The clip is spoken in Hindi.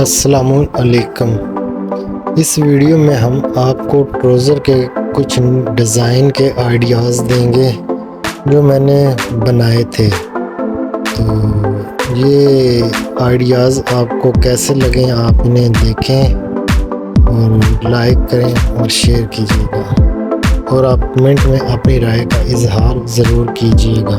अस्सलामुअलैकुम। इस वीडियो में हम आपको ट्राउज़र के कुछ डिज़ाइन के आइडियाज़ देंगे जो मैंने बनाए थे। तो ये आइडियाज़ आपको कैसे लगें आप इन्हें देखें और लाइक करें और शेयर कीजिएगा और आप कमेंट में अपनी राय का इज़हार ज़रूर कीजिएगा।